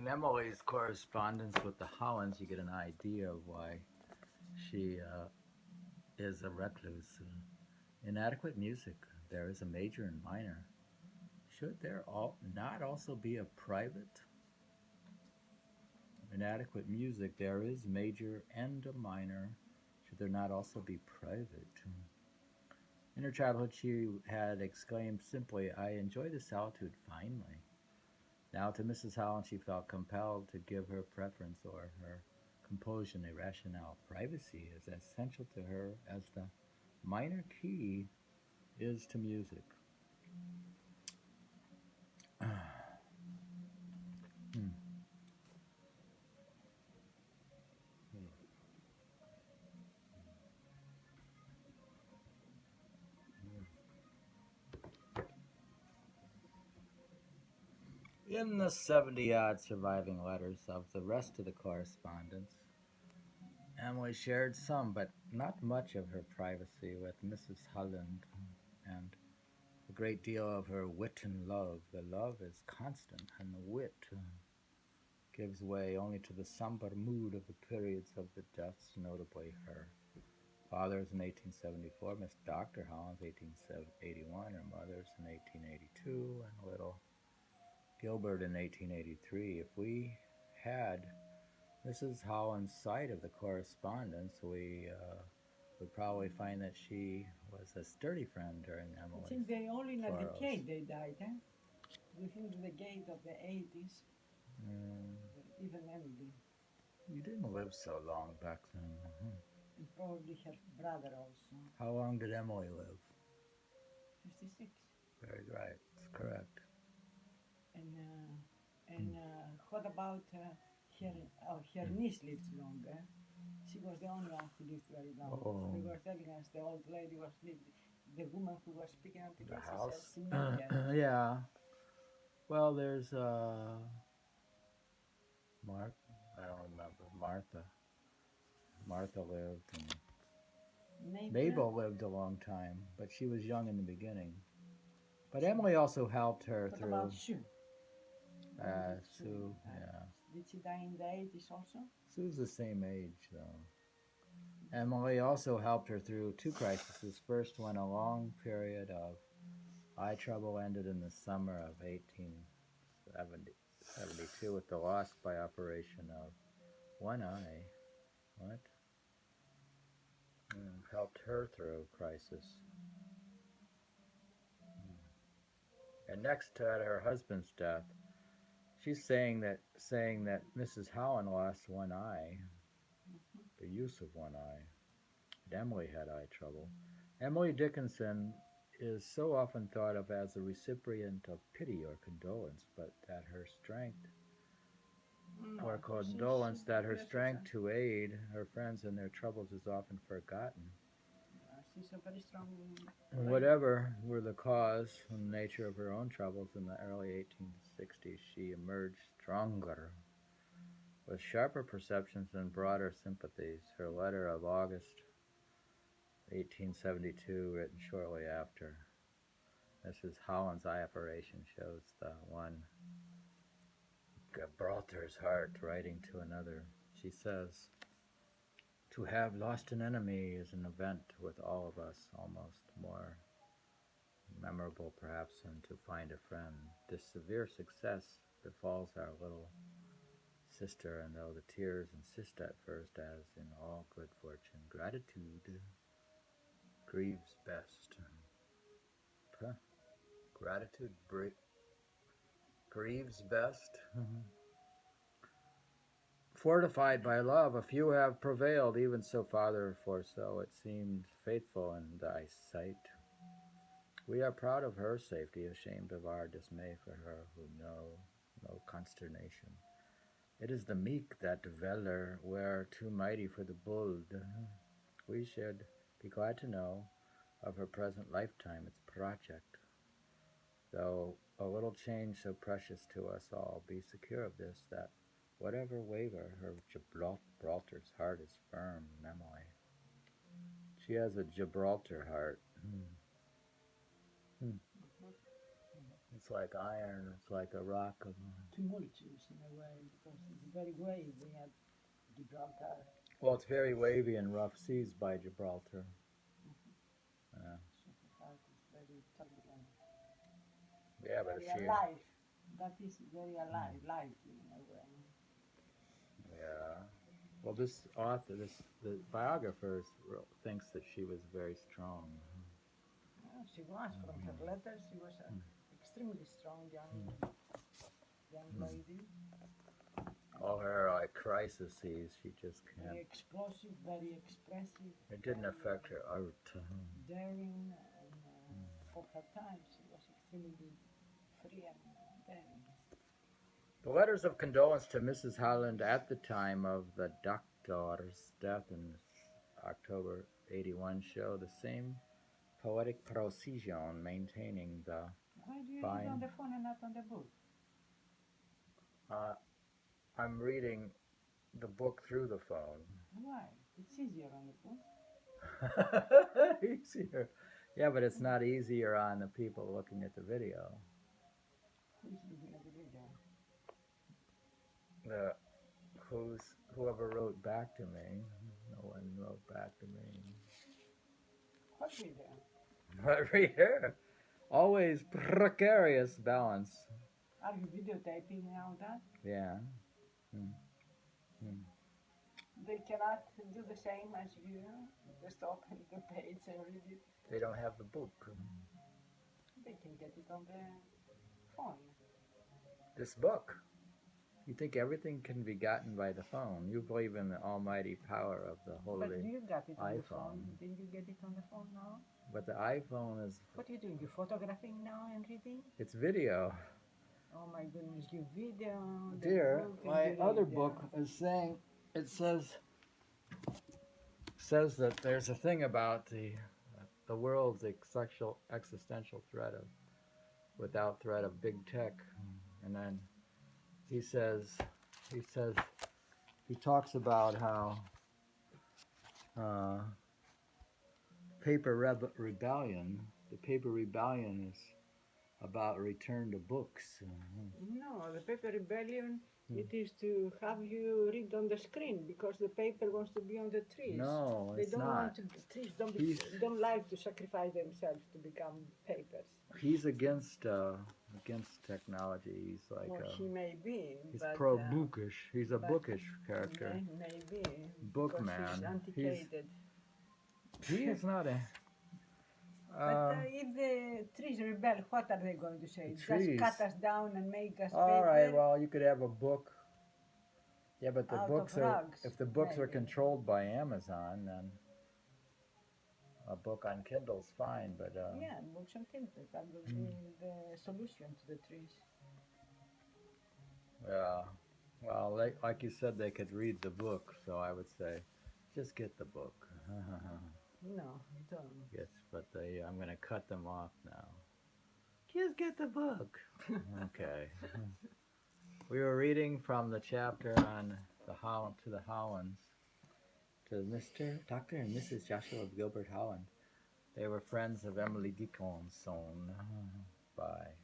In Emily's correspondence with the Hollands, you get an idea of why she is a recluse. Inadequate music. There is a major and minor. Should there not also be a private? Inadequate music. There is major and a minor. Should there not also be private? In her childhood, she had exclaimed simply, "I enjoy the solitude finely." Now to Mrs. Holland she felt compelled to give her preference or her composure a rationale. Privacy is as essential to her as the minor key is to music. Hmm. In the 70 odd surviving letters of the rest of the correspondence, Emily shared some, but not much of her privacy with Mrs. Holland, and a great deal of her wit and love. The love is constant, and the wit gives way only to the somber mood of the periods of the deaths, notably her father's in 1874, Miss Dr. Holland's 1881, her mother's in 1882, and little Gilbert in 1883. If we had Mrs. Holland's side of the correspondence, we would probably find that she was a sturdy friend during I Emily's think they only in a sorrows. decade they died, eh? Within the decade of the 80s, even Emily. You didn't live so long back then. And probably her brother also. How long did Emily live? 56. Very right. That's correct. And what about her niece lived longer? She was the only one who lived very long. Oh. They were telling us the old lady was lived. The woman who was speaking at the The case, house? she met her. Yeah. Well, there's Mark. I don't remember. Martha. Martha lived, and Mabel lived a long time, but she was young in the beginning. But Emily also helped her What through. about Sue? Sue, yeah. Did she die in the 80s also? Sue's the same age, though. Emily also helped her through two crises. First, when a long period of eye trouble ended in the summer of 1872 with the loss by operation of one eye. What? Helped her through crisis. And next to her husband's death, she's saying that Mrs. Holland lost one eye, the use of one eye. And Emily had eye trouble. Emily Dickinson is so often thought of as a recipient of pity or condolence, but that her strength to aid her friends in their troubles is often forgotten. She's a very strong. Whatever were the cause and nature of her own troubles in the early 1860s, she emerged stronger, with sharper perceptions and broader sympathies. Her letter of August 1872, written shortly after Mrs. Holland's eye operation, shows the one Gibraltar's heart writing to another. She says, "To have lost an enemy is an event with all of us, almost more memorable perhaps than to find a friend. This severe success befalls our little sister, and though the tears insist at first, as in all good fortune, gratitude grieves best." Huh. Gratitude grieves best. Fortified by love, a few have prevailed, even so, Father, for so it seemed faithful in thy sight. We are proud of her safety, ashamed of our dismay for her who know no consternation. It is the meek that dweller were too mighty for the bold. We should be glad to know of her present lifetime, its project. Though a little change so precious to us all, be secure of this, that whatever waver, her Gibraltar's heart is firm, Emily. She has a Gibraltar heart. It's like iron. It's like a rock of. tumultuous in a way because it's very wavy at Gibraltar. Well, it's very wavy and rough seas by Gibraltar. Yeah, So her heart is very turbulent, yeah, but very she. alive. That is very alive, lively in a way. Yeah. Well, this author, the biographer, thinks that she was very strong. Yeah, she was, from her letters, she was an extremely strong young lady. All her like crises, she just Very can't. explosive, very expressive, It didn't very affect her art. daring, and for her time she was extremely free and daring. The letters of condolence to Mrs. Holland at the time of the doctor's death in October 81 show the same poetic precision, maintaining the Why do you read on fine. the phone and not on the book? Uh, I'm reading the book through the phone. Why? It's easier on the phone. Easier. Yeah, but it's not easier on the people looking at the video. Who's looking at the video? The whoever wrote back to me. No one wrote back to me. What video? But reader, always precarious balance. Are you videotaping now that? Yeah. Hmm. Hmm. They cannot do the same as you. Just open the page and read it. They don't have the book. They can get it on the phone. This book. You think everything can be gotten by the phone. You believe in the almighty power of the But holy you got it on the phone. iPhone. Didn't you get it on the phone now? But the iPhone is, What are you doing? You photographing now and reading? it's video. Oh my goodness, you video the Dear, book and my you other read, book is saying, it says that there's a thing about the world's sexual existential threat of without threat of big tech, and then he says he says he talks about how uh, rebellion. The paper rebellion is about return to books. No, the paper rebellion, it is to have you read on the screen because the paper wants to be on the trees. No, They it's don't want not. to. The trees don't He's don't like to sacrifice themselves to become papers. he's against technology. He's like Well, he may be, he's but pro bookish. He's a but bookish character. maybe Book because man. he's antiquated. He is not a. But if the trees rebel, what are they going to say? Trees. Just cut us down and make us All paper right. Well, you could have a book. Yeah, but the out books of are. rugs. If the books are maybe. controlled by Amazon, then a book on Kindle's fine. But Yeah, books and Kindle. That will be the solution to the trees. yeah. Well, like you said, they could read the book. So I would say, just get the book. No, don't. Yes, but I'm going to cut them off now. Just get the book. Okay. We were reading from the chapter on the Hollands, to Mr. Dr. and Mrs. Joshua Gilbert Holland. They were friends of Emily Dickinson. Bye.